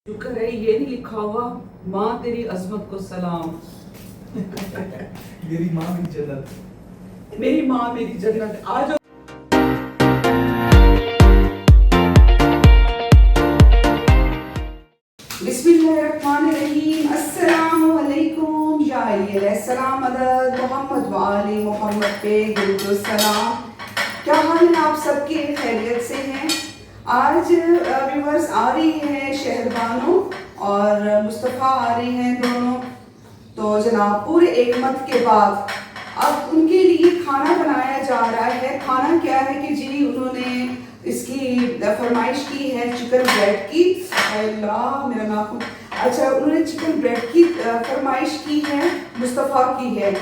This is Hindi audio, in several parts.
शुक्र है ये नहीं लिखा हुआ माँ तेरी अजमत को सलाम। मेरी माँ मेरी जन्नत। मेरी माँ मेरी जन्नत। आज बिस्मिल्लाहिर्रहमानिर्रहीम। अस्सलामु अलैकुम या सलाम मदद मोहम्मद वाली मोहम्मद पे दुरूद-ओ-सलाम। क्या हाल है आप सबके? खैरियत से हैं? आज व्यूवर्स आ रही है शहरबानो और मुस्तफ़ा आ रही हैं दोनों। तो जनाब पूरे एक मत के बाद अब उनके लिए खाना बनाया जा रहा है। खाना क्या है कि जी उन्होंने इसकी फरमाइश की है चिकन ब्रेड की। अल्लाह मेरा नाखून। अच्छा, उन्होंने चिकन ब्रेड की फरमाइश की है, मुस्तफ़ा की है।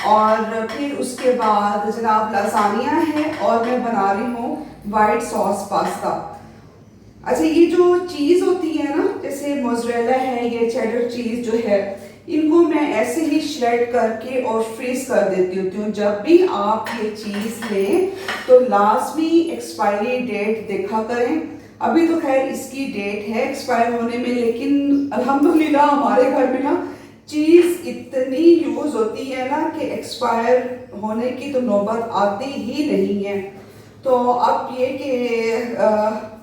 और फिर उसके बाद जनाब लासानिया है और मैं बना रही हूँ वाइट सॉस पास्ता। अच्छा, ये जो चीज़ होती है ना, जैसे मोज़रेला है, ये चेडर चीज़ जो है, इनको मैं ऐसे ही श्रेड करके और फ्रीज कर देती हूँ। जब भी आप ये चीज़ लें तो लाजमी एक्सपायरी डेट देखा करें। अभी तो खैर इसकी डेट है एक्सपायर होने में, लेकिन अल्हम्दुलिल्लाह हमारे घर में ना चीज़ इतनी यूज़ होती है ना कि एक्सपायर होने की तो नौबत आती ही नहीं है। तो अब ये कि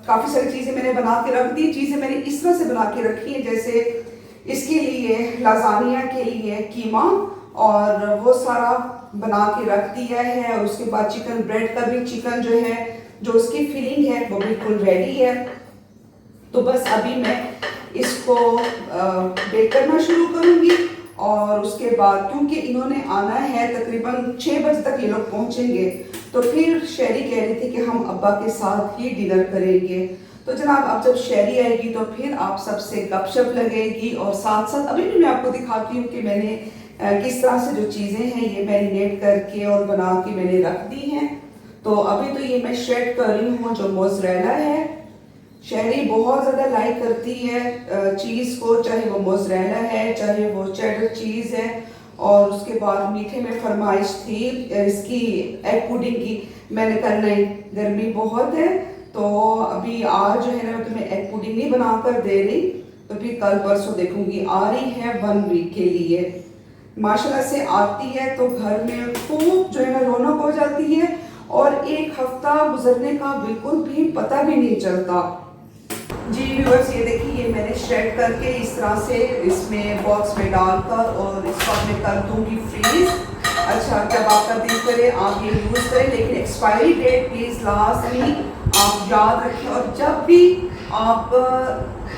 काफ़ी सारी चीज़ें मैंने बना के रख दी। चीज़ें मैंने इस तरह से बना के रखी हैं, जैसे इसके लिए लाजानिया के लिए कीमा और वो सारा बना के रख दिया है। और उसके बाद चिकन ब्रेड का भी, चिकन जो है जो उसकी फिलिंग है वो बिल्कुल रेडी है। तो बस अभी मैं इसको बेक करना शुरू करूँगी। और उसके बाद क्योंकि इन्होंने आना है तकरीबन 6 बजे तक ये लोग पहुँचेंगे, तो फिर शहरी कह रही थी कि हम अब्बा के साथ ही डिनर करेंगे। तो जनाब अब जब शहरी आएगी तो फिर आप सबसे गपशप लगेगी। और साथ साथ अभी भी मैं आपको दिखाती हूँ कि मैंने किस तरह से जो चीज़ें हैं ये मैरिनेट करके और बना के मैंने रख दी हैं। तो अभी तो ये मैं श्रेड कर रही हूँ जो मोज़रेला है। शहरी बहुत ज़्यादा लाइक करती है चीज़ को, चाहे वो मोज़रेला है चाहे वो चेडर चीज़ है। और उसके बाद मीठे में फरमाइश थी इसकी एग पुडिंग की। मैंने कल नहीं, गर्मी बहुत है तो अभी आज जो है ना मैं तुम्हें एग पुडिंग नहीं बना कर दे रही, तो फिर कल परसों देखूंगी। आ रही है 1 वीक के लिए। माशाल्लाह से आती है तो घर में खूब जो है ना रौनक हो जाती है और एक हफ्ता गुजरने का बिल्कुल भी पता भी नहीं चलता। जी व्यूअर्स, ये देखिए ये मैंने श्रेड करके इस तरह से इसमें बॉक्स में डालकर और इसको मैं कर दूंगी फ्रीज। अच्छा, जब आपका दिल करे आप ये यूज़ करें, लेकिन एक्सपायरी डेट प्लीज़ लाजमी आप याद रखें। और जब भी आप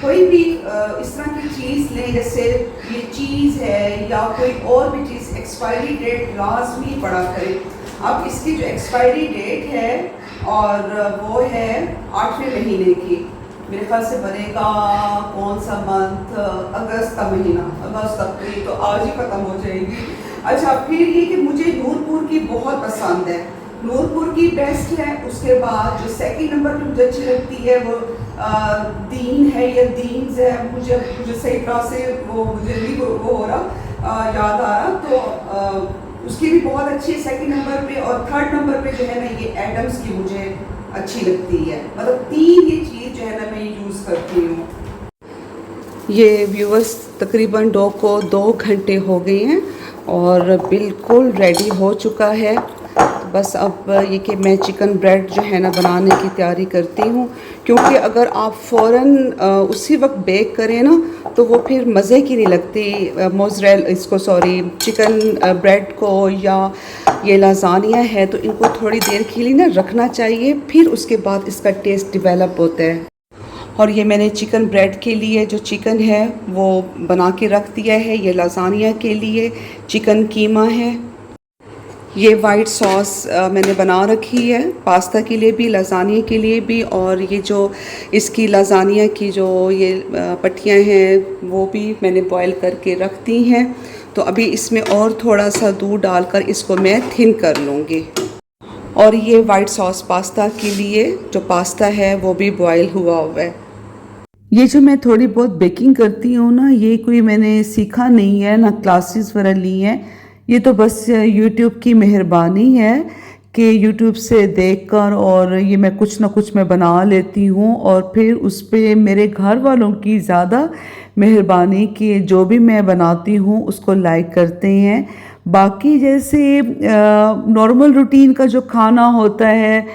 कोई भी इस तरह की चीज़ लें, जैसे ये चीज़ है या कोई और भी चीज़, एक्सपायरी डेट लाजमी पढ़ा करें। अब इसकी जो एक्सपायरी डेट है और वो है 8वें महीने की। मेरे ख्याल से बनेगा कौन सा मंथ, अगस्त का महीना, अगस्त अप्रैल, तो आज ही ख़त्म हो जाएगी। अच्छा, फिर ये कि मुझे नूरपुर की बहुत पसंद है, नूरपुर की बेस्ट है। उसके बाद जो सेकंड नंबर पे मुझे अच्छी लगती है वो दीन है या दीन्स है, मुझे सही तरह से वो मुझे नहीं वो हो रहा याद आ रहा। तो उसकी भी बहुत अच्छी है सेकंड नंबर पे। और थर्ड नंबर पे जो है ना ये एडम्स की मुझे अच्छी लगती है। मतलब 3 ये चीज़ जो है ना मैं यूज़ करती हूँ। ये व्यूअर्स तकरीबन डो को 2 घंटे हो गए हैं और बिल्कुल रेडी हो चुका है। तो बस अब ये कि मैं चिकन ब्रेड जो है ना बनाने की तैयारी करती हूँ, क्योंकि अगर आप फ़ौरन उसी वक्त बेक करें ना तो वो फिर मज़े की नहीं लगती। मोज़रेला इसको सॉरी चिकन ब्रेड को या ये लाज़ानिया है तो इनको थोड़ी देर के लिए ना रखना चाहिए, फिर उसके बाद इसका टेस्ट डेवलप होता है। और ये मैंने चिकन ब्रेड के लिए जो चिकन है वो बना के रख दिया है। ये लाज़ानिया के लिए चिकन कीमा है। ये वाइट सॉस मैंने बना रखी है पास्ता के लिए भी, लाज़ानिया के लिए भी। और ये जो इसकी लाज़ानिया की जो ये पट्टियाँ हैं वो भी मैंने बॉईल करके रख दी हैं। तो अभी इसमें और थोड़ा सा दूध डालकर इसको मैं थिन कर लूँगी। और ये वाइट सॉस पास्ता के लिए जो पास्ता है वो भी बॉईल हुआ हुआ है। ये जो मैं थोड़ी बहुत बेकिंग करती हूँ ना, ये कोई मैंने सीखा नहीं है, ना क्लासेस वगैरह ली हैं। ये तो बस यूट्यूब की मेहरबानी है कि यूट्यूब से देखकर और ये मैं कुछ ना कुछ मैं बना लेती हूँ और फिर उस पे मेरे घर वालों की ज़्यादा मेहरबानी कि जो भी मैं बनाती हूँ उसको लाइक करते हैं। बाकी जैसे नॉर्मल रूटीन का जो खाना होता है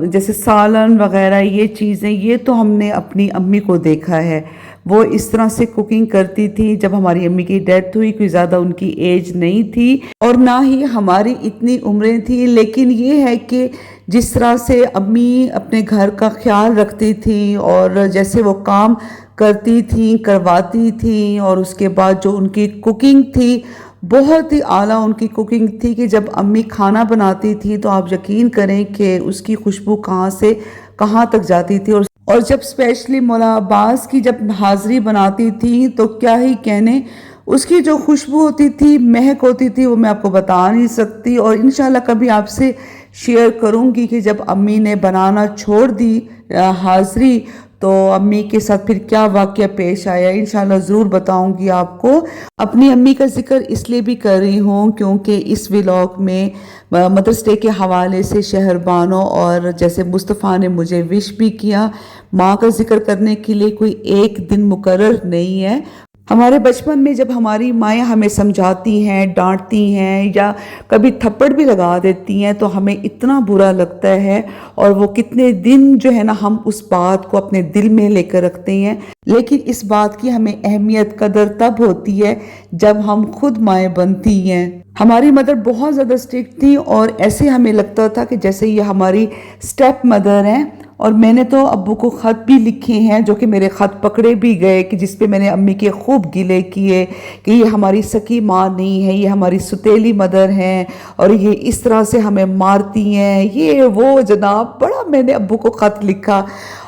जैसे सालन वगैरह ये चीज़ें, ये तो हमने अपनी अम्मी को देखा है, वो इस तरह से कुकिंग करती थी। जब हमारी अम्मी की डेथ हुई, कोई ज़्यादा उनकी एज नहीं थी और ना ही हमारी इतनी उम्रें थी, लेकिन ये है कि जिस तरह से अम्मी अपने घर का ख्याल रखती थी और जैसे वो काम करती थी, करवाती थी, और उसके बाद जो उनकी कुकिंग थी बहुत ही आला उनकी कुकिंग थी कि जब अम्मी खाना बनाती थी तो आप यकीन करें कि उसकी खुशबू कहाँ से कहाँ तक जाती थी। और जब स्पेशली मौला अब्बास की जब हाज़री बनाती थी तो क्या ही कहने, उसकी जो खुशबू होती थी, महक होती थी, वो मैं आपको बता नहीं सकती। और इंशाल्लाह कभी आपसे शेयर करूंगी कि जब अम्मी ने बनाना छोड़ दी हाज़री तो अम्मी के साथ फिर क्या वाक़या पेश आया, इंशाल्लाह ज़रूर बताऊंगी आपको। अपनी अम्मी का जिक्र इसलिए भी कर रही हूँ क्योंकि इस व्लॉग में मदर्स डे के हवाले से शहरबानों और जैसे मुस्तफ़ा ने मुझे विश भी किया, माँ का जिक्र करने के लिए कोई एक दिन मुकर्रर नहीं है। हमारे बचपन में जब हमारी माएँ हमें समझाती हैं, डांटती हैं या कभी थप्पड़ भी लगा देती हैं तो हमें इतना बुरा लगता है और वो कितने दिन जो है ना हम उस बात को अपने दिल में लेकर रखते हैं। लेकिन इस बात की हमें अहमियत कदर तब होती है जब हम खुद माएँ बनती हैं। हमारी मदर बहुत ज़्यादा स्ट्रिक्ट थी और ऐसे हमें लगता था कि जैसे ये हमारी स्टेप मदर हैं। और मैंने तो अब्बू को ख़त भी लिखे हैं जो कि मेरे ख़त पकड़े भी गए कि जिस पे मैंने अम्मी के खूब गिले किए कि ये हमारी सकी माँ नहीं है, ये हमारी सुतेली मदर हैं और ये इस तरह से हमें मारती हैं, ये वो जनाब, बड़ा मैंने अब्बू को ख़त लिखा।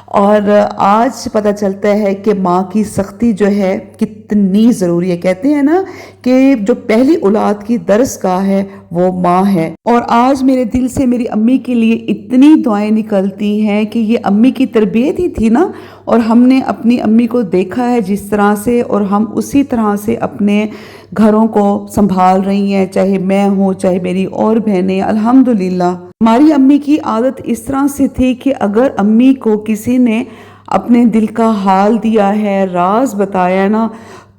और आज पता चलता है कि माँ की सख्ती जो है कितनी ज़रूरी है। कहते हैं ना कि जो पहली औलाद की दरसगाह है वो माँ है। और आज मेरे दिल से मेरी अम्मी के लिए इतनी दुआएं निकलती हैं कि ये अम्मी की तरबियत ही थी ना, और हमने अपनी अम्मी को देखा है जिस तरह से, और हम उसी तरह से अपने घरों को संभाल रही हैं, चाहे मैं हूँ चाहे मेरी और बहनें। अल्हम्दुलिल्लाह हमारी अम्मी की आदत इस तरह से थी कि अगर अम्मी को किसी ने अपने दिल का हाल दिया है, राज बताया ना,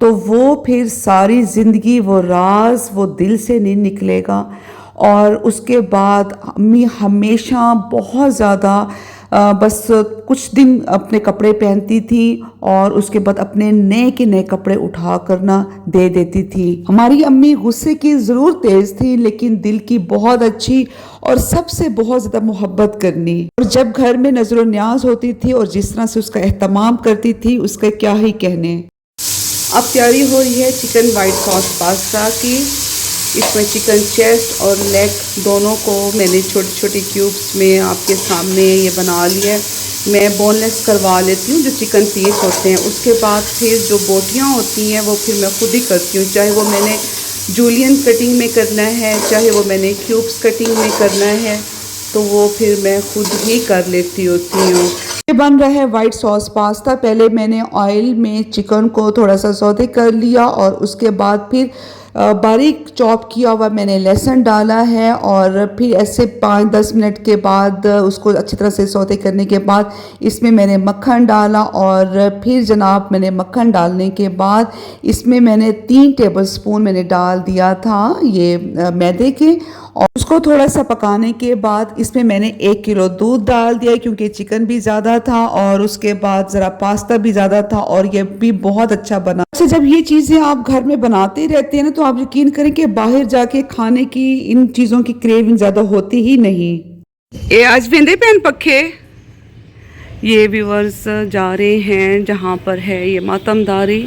तो वो फिर सारी ज़िंदगी वो राज वो दिल से नहीं निकलेगा। और उसके बाद अम्मी हमेशा बहुत ज़्यादा बस कुछ दिन अपने कपड़े पहनती थी और उसके बाद अपने नए के नए कपड़े उठा कर ना दे देती थी। हमारी अम्मी गुस्से की ज़रूर तेज़ थी लेकिन दिल की बहुत अच्छी और सबसे बहुत ज़्यादा मोहब्बत करनी। और जब घर में नज़र न्याज होती थी और जिस तरह से उसका एहतमाम करती थी उसका क्या ही कहने। अब तैयारी हो रही है चिकन वाइट सॉस पास्ता की। इसमें चिकन चेस्ट और लेग दोनों को मैंने छोटी छोटी क्यूब्स में आपके सामने ये बना लिया है। मैं बोनलेस करवा लेती हूँ जो चिकन पीस होते हैं, उसके बाद फिर जो बोटियाँ होती हैं वो फिर मैं खुद ही करती हूँ, चाहे वो मैंने जूलियन कटिंग में करना है चाहे वो मैंने क्यूब्स कटिंग में करना है, तो वो फिर मैं खुद ही कर लेती होती हूँ। ये बन रहा है वाइट सॉस पास्ता। पहले मैंने ऑयल में चिकन को थोड़ा सा सौते कर लिया और उसके बाद फिर बारीक चॉप किया हुआ मैंने लहसुन डाला है और फिर ऐसे 5-10 मिनट के बाद उसको अच्छी तरह से सौते करने के बाद इसमें मैंने मक्खन डाला और फिर जनाब मैंने मक्खन डालने के बाद इसमें मैंने 3 टेबलस्पून मैंने डाल दिया था ये मैदे के, और उसको थोड़ा सा पकाने के बाद इसमें मैंने 1 किलो दूध डाल दिया क्योंकि चिकन भी ज़्यादा था और उसके बाद ज़रा पास्ता भी ज़्यादा था और ये भी बहुत अच्छा बना। अच्छा, जब ये चीज़ें आप घर में बनाते रहते हैं ना तो आप यकीन करें कि बाहर जाके खाने की इन चीज़ों की क्रेविंग ज़्यादा होती ही नहीं। ये आज वेंदे पैन पखे ये व्यूअर्स जा रहे हैं जहाँ पर है ये मातमदारी,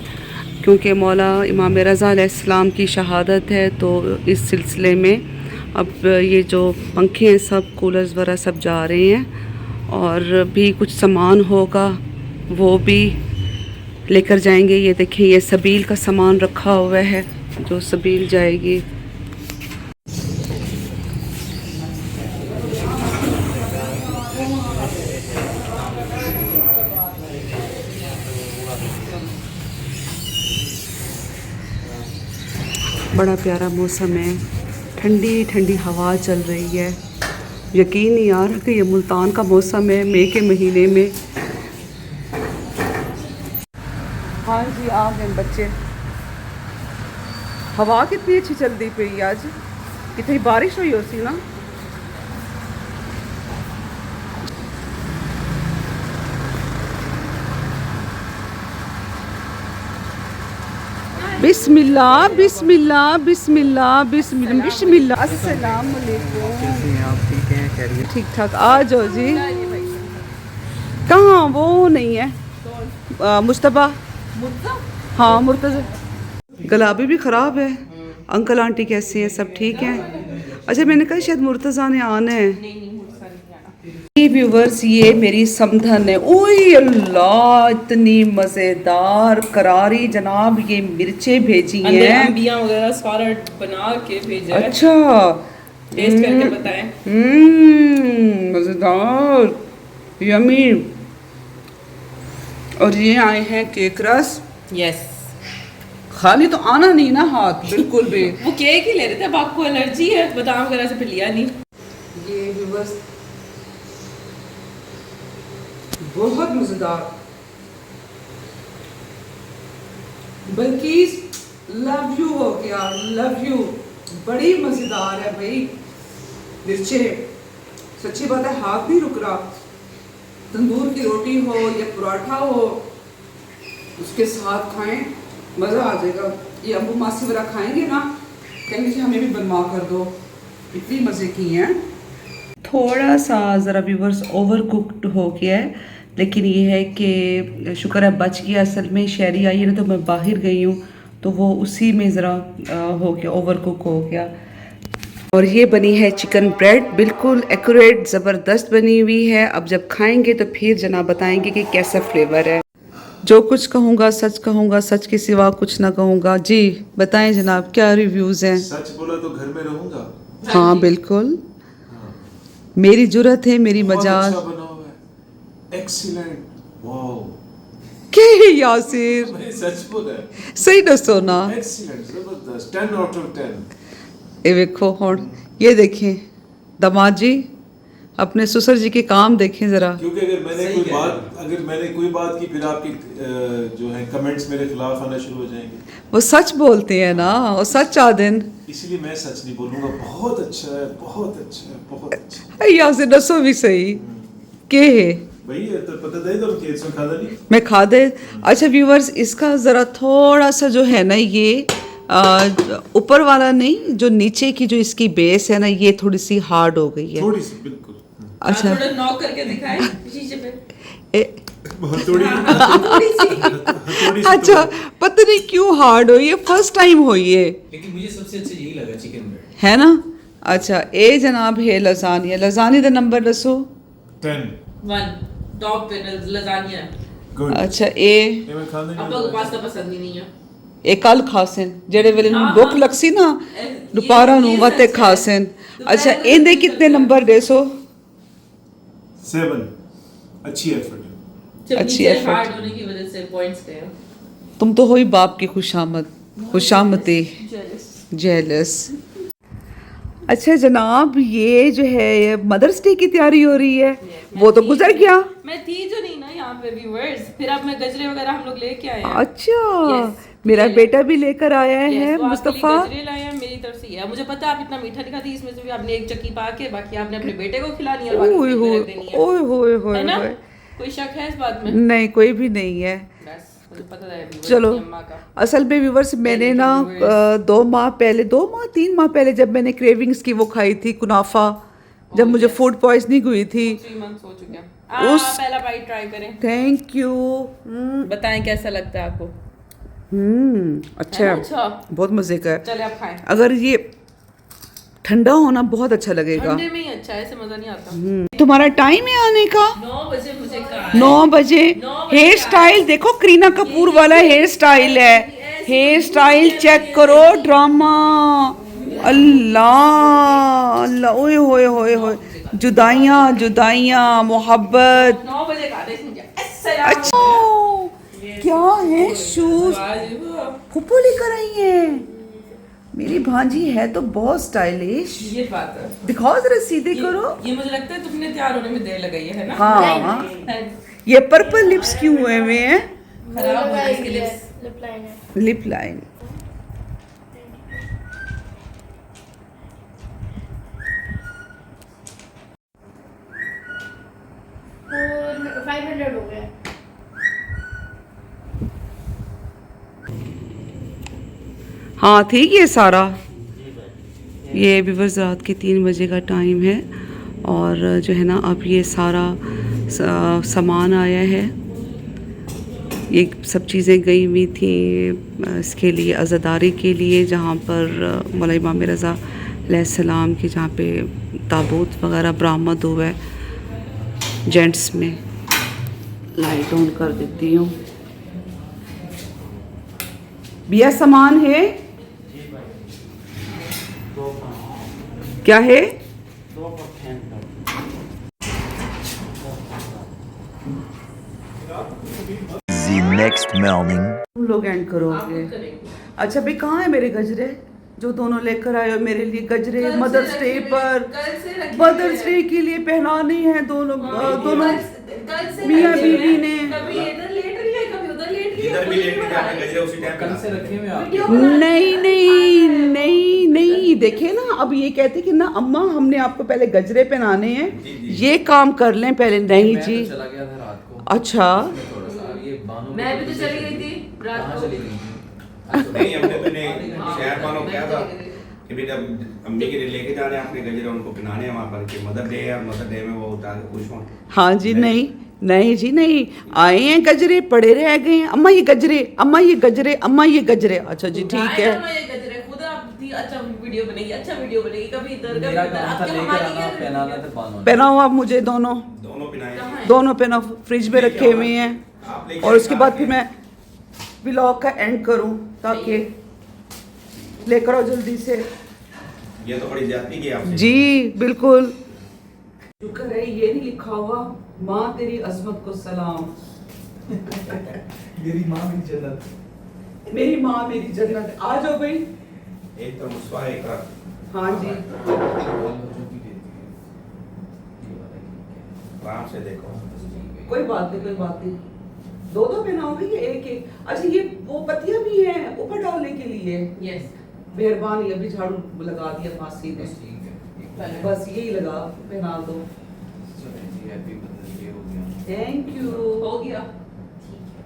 क्योंकि मौला इमाम रज़ा अलैहिस्सलाम की शहादत है, तो इस सिलसिले में अब ये जो पंखे हैं सब कूलर्स वगैरह सब जा रहे हैं और भी कुछ सामान होगा वो भी लेकर जाएंगे। ये देखिए ये सबील का सामान रखा हुआ है जो सबील जाएगी। बड़ा प्यारा मौसम है, ठंडी ठंडी हवा चल रही है। यकीन नहीं यार कि ये मुल्तान का मौसम है मई के महीने में। हाँ जी आ गए बच्चे। हवा कितनी अच्छी चलती पई आज, कितनी बारिश हुई होती ना। बिस्मिल्लाह बिस्मिल्लाह बिस्मिल्लाह बिस्मिल्लाह बिस्मिल्लाह। अस्सलाम वालेकुम। कैसे हैं आप? ठीक हैं? खैरियत? ठीक ठाक। आ जाओ जी। कहाँ वो नहीं है मुश्तबा? हाँ मुर्तज़ा। गला अभी भी ख़राब है। अंकल आंटी कैसे हैं? सब ठीक हैं? अच्छा मैंने कहा शायद मुर्तज़ा ने आना है। ये व्यूवर्स ये मेरी समधन है। ओए अल्लाह इतनी मज़ेदार करारी जनाब ये मिर्चें भेजी हैं। अंबिया वगैरह सारा बना के भेजा है। अच्छा टेस्ट करके बताएं। मज़ेदार यमी। और ये आए हैं केक रस। यस खाली तो आना नहीं ना हाथ बिल्कुल भी। वो केक ही ले रहे थे, अब आपको एलर्जी है बादाम वगैरह से, फिर लिया नहीं। ये व्यूवर्स बहुत मज़ेदार। बल्कि लव यू हो गया, लव यू। बड़ी मज़ेदार है भाई मिर्चें, सच्ची बात है हाथ नहीं रुक रहा। तंदूर की रोटी हो या पराठा हो उसके साथ खाएं मज़ा आ जाएगा। ये अबू मासी वगैरह खाएंगे ना, कहेंगे कि हमें भी बनवा कर दो, इतनी मज़े की हैं। थोड़ा सा ज़रा व्यूवर्स ओवर कुक्ड हो गया है, लेकिन ये है कि शुक्र है बच गया। असल में शहरी आई है ना तो मैं बाहर गई हूँ तो वो उसी में ज़रा हो गया, ओवर कुक हो गया। और ये बनी है चिकन ब्रेड, बिल्कुल एक्यूरेट ज़बरदस्त बनी हुई है। अब जब खाएंगे तो फिर जनाब बताएंगे कि कैसा फ्लेवर है। जो कुछ कहूँगा, सच के सिवा कुछ ना कहूँगा। जी बताएं जनाब क्या रिव्यूज़ हैं? सच बोला तो घर में रहूंगा। हाँ बिल्कुल, मेरी जुर्रत है, मेरी मजाज। अच्छा बना हुआ है, एक्सीलेंट, वाओ। के यासिर मैंने सच बोला है। सही दसो ना। एक्सीलेंट, जबरदस्त, 10 आउट ऑफ 10। ये देखो हुण ये देखें दामाद जी, अपने ससुर जी के काम देखें ज़रा। क्योंकि अगर मैंने कोई बात की फिर आपके जो है कमेंट्स मेरे खिलाफ आना शुरू हो जाएंगे। वो सच बोलते हैं ना, वो सच आ दिन। इसलिए मैं सच नहीं बोलूंगा। बहुत अच्छा है, बहुत अच्छा है, बहुत अच्छा। यासिर दसो भी सही के है भाई तो पता दे तो केक से खादा नहीं मैं खा दे। अच्छा व्यूवर्स इसका ज़रा थोड़ा सा जो है ना ये ऊपर वाला नहीं, जो नीचे की जो इसकी बेस है ना ये थोड़ी सी हार्ड हो गई है। थोड़ी सी बिल्कुल। अच्छा थोड़ा नॉक करके दिखाएं शीशे पे। बहुत थोड़ी अच्छा पता नहीं क्यों हार्ड हो, ये फर्स्ट टाइम हुई है लेकिन मुझे सबसे अच्छा यही लगा चिकन ब्रेड है ना। अच्छा ए जनाब है लजानिया। लजानिया दा नंबर दसो। 10 1 टॉप पे लजानिया। गुड। अच्छा ए मैं खाने अब लोग पास्ता पसंद ही नहीं है। ਇਹ ਕੱਲ ਖਾਸਨ ਜਿਹੜੇ ਵੇਲੇ ਨੂੰ हाँ, ਭੁੱਖ हाँ। ਲੱਗਸੀ ਨਾ ये- ਦੁਪਹਿਰਾਂ ਨੂੰ ये ਵਤੇ सच है। ਖਾਸਨ। दोपहर अच्छा को ਇਹਦੇ भी कितने करते नंबर देसो? 7 अच्छी एफर्ट है। जब अच्छी नीचे effort। हार्ड होने की वजह से पॉइंट्स गए। तुम तो हो ही बाप की खुशामदी जेलस। अच्छा जनाब ये जो है ये मदर्स डे की तैयारी हो रही है, वो तो गुजर गया। मैं थी जो नहीं ना यहाँ पे व्यूअर्स, फिर अब मैं गजरे वगैरह हम लोग लेके आए हैं। अच्छा Yes, मेरा ये- बेटा भी लेकर आया है Yes, तो आपके लिए मुस्तफ़ा। गजरे लाए हैं मेरी तरफ से। ये मुझे पता है आप इतना मीठा नहीं खाती, इसमें से भी आपने एक चक्की पा के बाकी आपने अपने बेटे को खिलानी है और बाकी ओए फ्रिज में होए रख देनी है। ओए होए होए है ना? होए। कोई शक है इस बात में? नहीं कोई भी नहीं है। बस मुझे पता है viewers चलो की अम्मा का। असल में व्यूवर्स मैंने ना 2 माह पहले 3 माह पहले जब मैंने क्रेविंग्स की वो खाई थी कुनाफा, जब मुझे फूड पॉइजनिंग हुई थी। 3 months हो चुके हैं। उस- पहला बाइट ट्राई करें, थैंक यू। बताएं कैसा लगता है आपको? अच्छा है है, ना? अच्छा बहुत मजे का है। चले आप खाएं। अगर ये ठंडा होना बहुत अच्छा लगेगा। ठंडे में ही अच्छा है, ऐसे मजा नहीं आता। तुम्हारा टाइम है आने का? 9 बजे मुझे कहा है। 9 बजे। 9 बजे हेयर का स्टाइल देखो, करीना कपूर वाला हेयर स्टाइल है। हेयर स्टाइल चेक करो, ड्रामा। अल्लाह अल्लाह ओए होए होए होए। जुदाइयाँ मोहब्बत। 9 बजे कहा था इसने। अच्छा क्या है शूज? फुप्पो लेकर आई है। मेरी भांजी है तो बहुत स्टाइलिश। ये बात है। दिखाओ जरा, सीधे करो। ये मुझे लगता है तुमने तैयार होने में देर लगाई है ना? हाँ, ये पर्पल लिप्स क्यों हुए हुए हैं? खराब हो गई इसकी लिप्स। लिप लाइन है। Lip line. और 500 हो गया। हाँ ठीक है सारा। ये व्यूअर्स रात के 3 बजे का टाइम है और जो है ना अब ये सारा सामान आया है। ये सब चीज़ें गई हुई थी इसके लिए, अज़ादारी के लिए, जहाँ पर मौला इमाम रज़ा अलैहिस्सलाम की जहाँ पे ताबूत वगैरह बरामद हुआ है। जेंट्स में लाइट ऑन कर देती हूँ। बिया सामान है क्या है? The next morning. तुम लोग एंड करोगे? अच्छा भाई, कहाँ है मेरे गजरे जो दोनों लेकर आए हो मेरे लिए? गजरे मदर्स डे पर, मदर्स डे के लिए पहनाने हैं दोनों मियाँ बीवी ने। कभी इधर लेट रही है, कभी उधर लेट रही है। इधर भी लेट के आपने गजरे उसी टाइम कल से रखे हुए आप। नहीं नहीं नहीं नहीं, देखे ना, अब ये कहते कि ना अम्मा हमने आपको पहले गजरे पहनाने हैं, ये काम कर लें पहले। नहीं मैं जी, तो चला गया था रात को। अच्छा थोड़ा सा ये बानों मैं भी तो चली गई थी रात कहाँ को। चली गई? नहीं, हमने तो शहर वालों को क्या था कि बेटा अम्मी के लिए लेके जा रहे हैं, अपने गजरे उनको पहनाने हैं वहाँ पर कि मदर डे है, मदर डे में वो उतार के खुश हों। हाँ जी, नहीं नहीं जी नहीं, आए हैं गजरे पड़े रह गए हैं। अम्मा ये गजरे, अम्मा ये गजरे, अम्मा ये गजरे। अच्छा जी ठीक है। खुद आप थी, अच्छा वीडियो बनेगी, अच्छा वीडियो बनेगी, कभी इधर कभी मेरा इधर। काम था आपके लेकर हमारी आना, क्या पहनाना था बानों। पहनाओ आप मुझे दोनों पहनाए दोनों पहनाओ, फ्रिज में रखे हुए हैं। आप लेके और उसके बाद आके- फिर मैं व्लॉग का एंड करूं ताकि लेकर आओ जल्दी से। ये तो बड़ी ज्यादती की आपसे। जी बिल्कुल। शुक्र है ये नहीं लिखा हुआ माँ तेरी अजमत को सलाम। मेरी माँ मेरी जन्नत। मेरी माँ मेरी जन्नत। आ जाओ भाई। एक तो मुस्वा एक रात। हाँ जी, आराम से देखो। कोई बात नहीं, कोई बात नहीं। दो दो पहनाओगे या एक एक? अच्छा ये वो पत्तियां भी हैं ऊपर डालने के लिए। यस। मेहरबानी, अभी झाड़ू लगा दिया फांसी ने। बस यही लगा, पहना दो। हैप्पी मदर्स डे हो गया। Thank you. हो गया।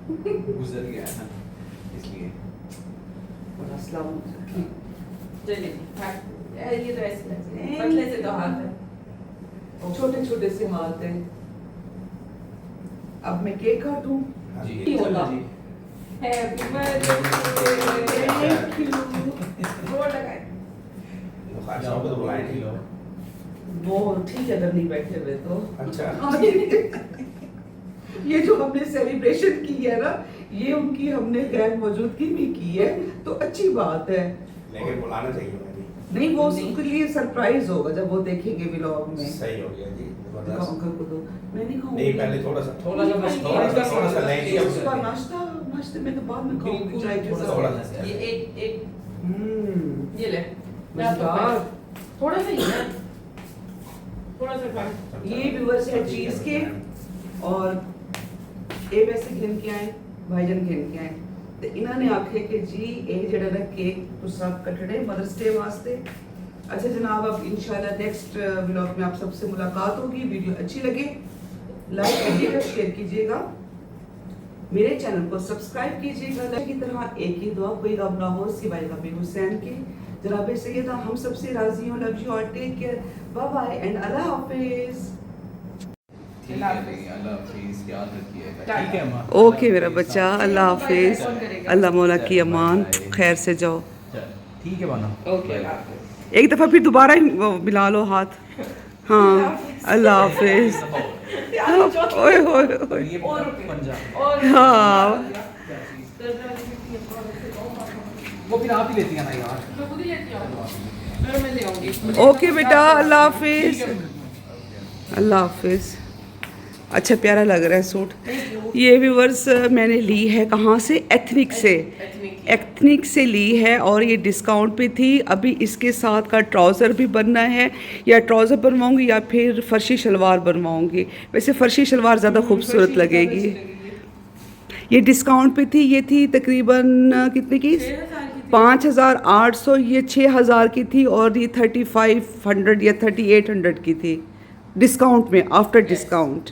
गुजर गया है ना, इसलिए। अस्सलाम। चलिए ये तो ऐसे पतले से तो हाथ है। छोटे छोटे से हाथ हैं। अब मैं केक काटूं? जी नहीं होगा। जी। Happy birthday. Thank you. रोड लगाए। बुखार साहब को तो बुलाए नहीं। वो ठीक है, अगर नहीं बैठे हुए तो। अच्छा। हाँ, ये जो हमने सेलिब्रेशन की है ना, ये उनकी हमने गैर मौजूदगी में की है, तो अच्छी बात है। लेकिन बुलाना चाहिए मैंने। नहीं, वो उसके लिए सरप्राइज होगा जब वो देखेंगे व्लॉग में। सही हो गया जी, दिखाओ जबरदस्त। अंकल को दो। मैं नहीं खाऊंगी। नहीं, पहले थोड़ा सा बस थोड़ा सा लें जी। उसका नाश्ता, नाश्ते में तो बाद में खाऊंगी बिल्कुल, चाय के थोड़ा साथ। सा। ये एक हम्म, ये ले। मजेदार। थोड़ा सा ही है, थोड़ा सा खा। ये व्यूअर्स है चीज के, और ये वैसे घिन के आए, भाईजान घिन के आए ते इन्होंने आखे कि जी ये जड़ा ना केक तो सब कटड़े मदर्स डे वास्ते। अच्छा जनाब, अब इंशाल्लाह नेक्स्ट व्लॉग में आप सबसे मुलाकात होगी। वीडियो अच्छी लगे लाइक करिएगा, शेयर कीजिएगा, मेरे चैनल को सब्सक्राइब कीजिएगा। की तरह एक ही दुआ, कोई गम ना हो सिवाय गम हुसैन के। जनाब सैयदा हम सबसे राजी हूँ। लव यू और take care, bye bye and अल्लाह हाफिज। ठीक है, अल्लाह हाफिज़, याद रखिएगा। ठीक है माँ। ओके मेरा बच्चा, अल्लाह हाफिज। अल्लाह मौला की अमान, खैर से जाओ। ठीक है बाना। ओके। एक दफ़ा फिर दोबारा ही वो मिला लो हाथ। हाँ, अल्लाह हाफिज। ओए ओए ओए। ये पंजाब। और हाँ, वो फिर आप ही लेती है ना यार। मैं खुद ही लेती हूँ। फिर मैं ले आऊंगी। ओके बेटा, अल्लाह हाफिज। अल्लाह हाफिज। अच्छा प्यारा लग रहा है सूट। ये व्यूअर्स मैंने ली है कहाँ से, एथनिक से, एथनिक से ली है और ये डिस्काउंट पे थी। अभी इसके साथ का ट्राउज़र भी बनना है, या ट्राउज़र बनवाऊंगी या फिर फर्शी शलवार बनवाऊंगी। वैसे फर्शी शलवार ज़्यादा खूबसूरत लगेगी। ये डिस्काउंट पे थी, ये थी तकरीबन कितने की, 5,800, ये 6,000 की थी और ये 3,500 या 3,800 की थी डिस्काउंट में, आफ्टर डिस्काउंट।